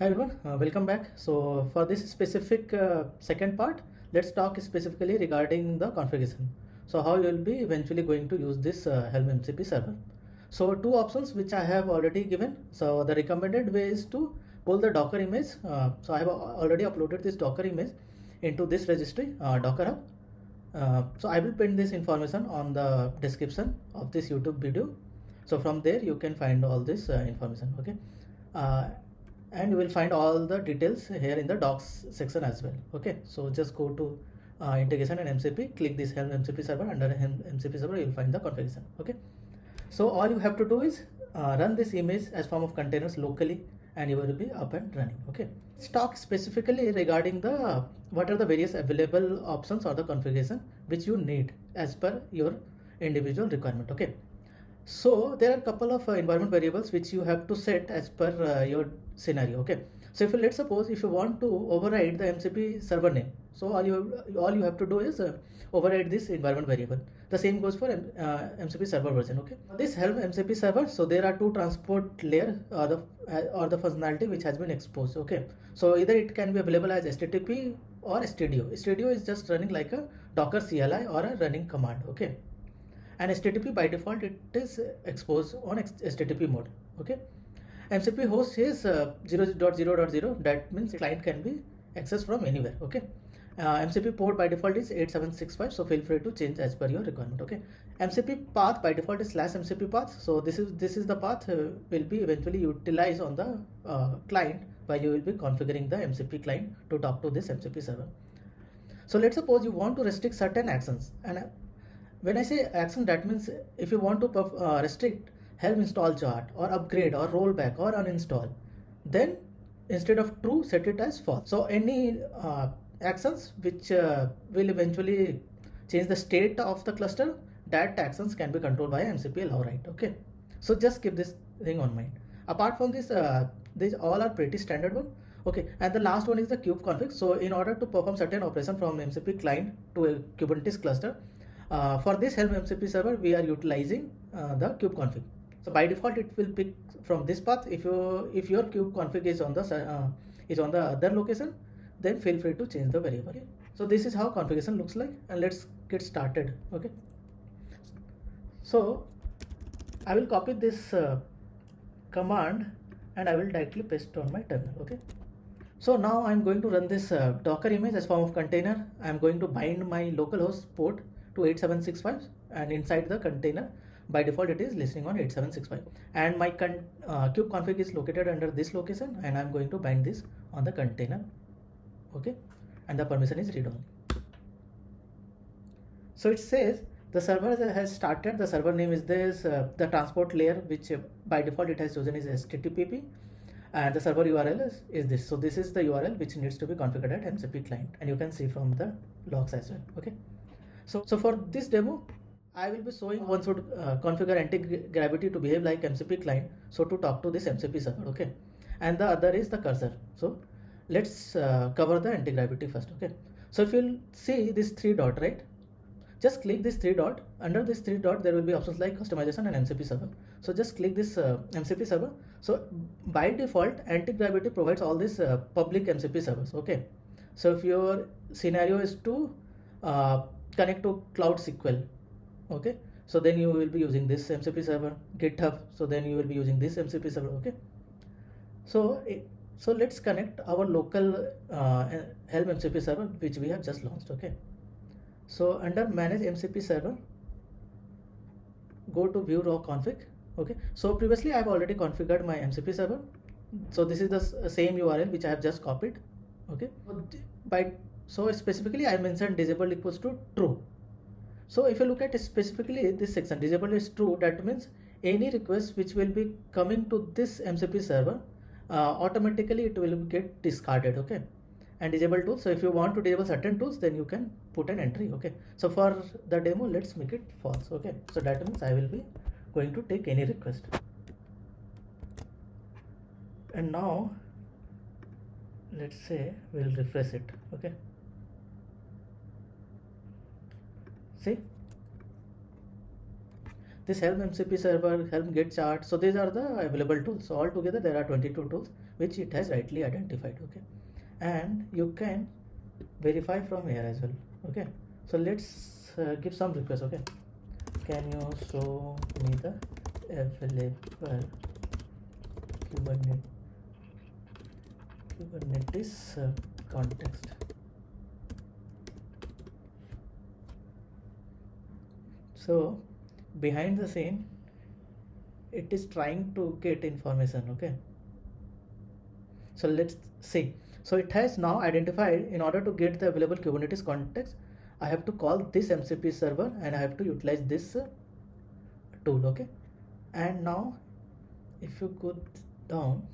Hi everyone, welcome back. So for this specific second part, let's talk specifically regarding the configuration. So how you will be eventually going to use this helm-mcp server. So two options which I have already given. So the recommended way is to pull the Docker image. So I have already uploaded this Docker image into this registry, Docker Hub. So I will pin this information on the description of this YouTube video. So from there you can find all this information. Okay. And you will find all the details here in the docs section as well. Okay, so just go to integration and MCP, click this helm MCP server. Under helm MCP server you will find the configuration. Okay, so all you have to do is run this image as form of containers locally and you will be up and running. Okay, let's talk specifically regarding the what are the various available options or the configuration which you need as per your individual requirement. Okay, so there are a couple of environment variables which you have to set as per your scenario. Okay, so if let's suppose if you want to override the MCP server name, so all you have to do is override this environment variable. The same goes for MCP server version. Okay, this helm MCP server, so there are two transport layer or the functionality which has been exposed. Okay, so either it can be available as HTTP or STDO. STDO is just running like a Docker CLI or a running command. Okay, and HTTP by default it is exposed on HTTP mode. Okay, MCP host is 0.0.0, that means client can be accessed from anywhere. Okay, MCP port by default is 8765, so feel free to change as per your requirement. Okay, MCP path by default is /MCP path, so this is the path will be eventually utilized on the client while you will be configuring the MCP client to talk to this MCP server. So let's suppose you want to restrict certain actions, and when I say action, that means if you want to restrict helm install chart or upgrade or rollback or uninstall, then instead of true set it as false. So any actions which will eventually change the state of the cluster, that actions can be controlled by MCP allow right. Okay, so just keep this thing on mind. Apart from this, these all are pretty standard one. Okay, and the last one is the kube config. So in order to perform certain operation from MCP client to a Kubernetes cluster, for this helm MCP server we are utilizing the kube config. So by default it will pick from this path. If your kube config is on the other location, then feel free to change the variable. So this is how configuration looks like, and let's get started. Okay, so I will copy this command and I will directly paste on my terminal. Okay, so now I'm going to run this Docker image as form of container. I'm going to bind my localhost port to 8765, and inside the container by default it is listening on 8765, and my kube config is located under this location, and I'm going to bind this on the container. Okay, and the permission is read only. So it says the server has started, the server name is this, the transport layer which by default it has chosen is HTTP, and the server URL is this. So this is the URL which needs to be configured at MCP client, and you can see from the logs as well. Okay, so for this demo I will be showing one should configure anti-gravity to behave like MCP client, so to talk to this MCP server. Okay, and the other is the cursor. So let's cover the anti-gravity first. Okay, so if you'll see this three dot, right, just click this three dot. Under this three dot there will be options like customization and MCP server. So just click this MCP server. So by default anti-gravity provides all these public MCP servers. Okay, so if your scenario is to connect to Cloud SQL, okay, so then you will be using this MCP server. GitHub, so then you will be using this MCP server. Okay, so let's connect our local helm MCP server which we have just launched. Okay, so under manage MCP server, go to view raw config. Okay, so previously I have already configured my MCP server, so this is the same URL which I have just copied. Okay, so specifically I mentioned disabled equals to true. So if you look at specifically this section, disabled is true, that means any request which will be coming to this MCP server, automatically it will get discarded. Okay, and disable tools, so if you want to disable certain tools, then you can put an entry. Okay, so for the demo let's make it false. Okay, so that means I will be going to take any request, and now let's say we'll refresh it. Okay, see this helm MCP server, helm get chart, so these are the available tools. So altogether there are 22 tools which it has rightly identified. Okay, and you can verify from here as well. Okay, so let's give some request. Okay, can you show me the available Kubernetes context? So behind the scene it is trying to get information. Okay, so let's see. So it has now identified, in order to get the available Kubernetes context, I have to call this MCP server and I have to utilize this tool. Okay, and now if you go down,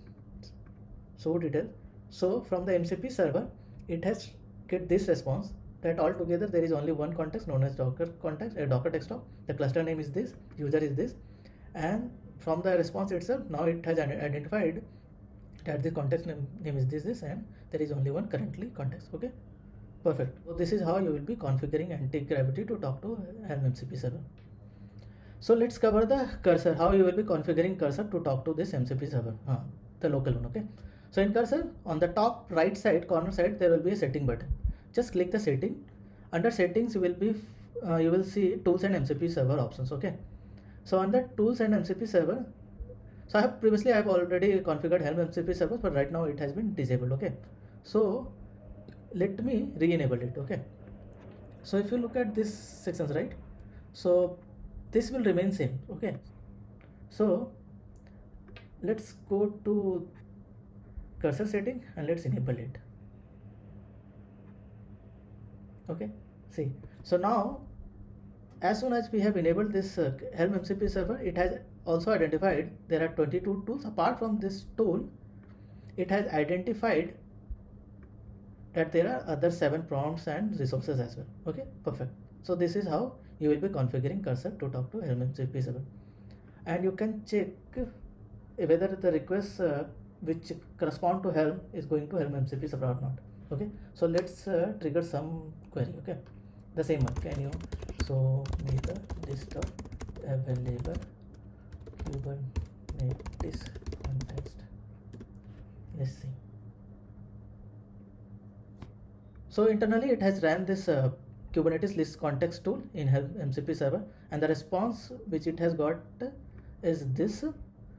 so detail. So from the MCP server it has get this response that altogether there is only one context known as Docker context, a Docker desktop. The cluster name is this, user is this, and from the response itself now it has identified that the context name is this, and there is only one currently context. Okay, perfect. So this is how you will be configuring anti-gravity to talk to helm-mcp server. So let's cover the cursor, how you will be configuring cursor to talk to this MCP server, the local one. Okay, so in cursor on the top right side corner side there will be a setting button. Just click the setting. Under settings you will see tools and MCP server options. Okay, so under tools and MCP server, so I have already configured helm MCP server, but right now it has been disabled. Okay, so let me re-enable it. Okay, so if you look at this sections, right, so this will remain same. Okay, so let's go to cursor setting and let's enable it. Okay, see, so now as soon as we have enabled this helm MCP server, it has also identified there are 22 tools. Apart from this tool, it has identified that there are other 7 prompts and resources as well. Okay, perfect. So this is how you will be configuring cursor to talk to helm MCP server, and you can check whether the requests which correspond to helm is going to helm MCP server or not. Okay, so let's trigger some query. Okay, the same one, can you show me the list of available Kubernetes context? Let's see. So internally it has ran this Kubernetes list context tool in helm MCP server, and the response which it has got is this.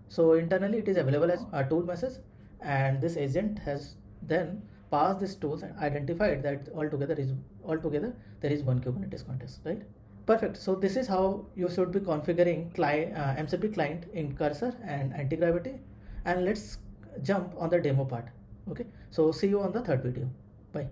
So internally it is available as a tool message, and this agent has then passed this tools and identified that altogether there is one Kubernetes context, right? Perfect. So this is how you should be configuring MCP client in Cursor and Antigravity, and let's jump on the demo part. Okay, so see you on the third video. Bye.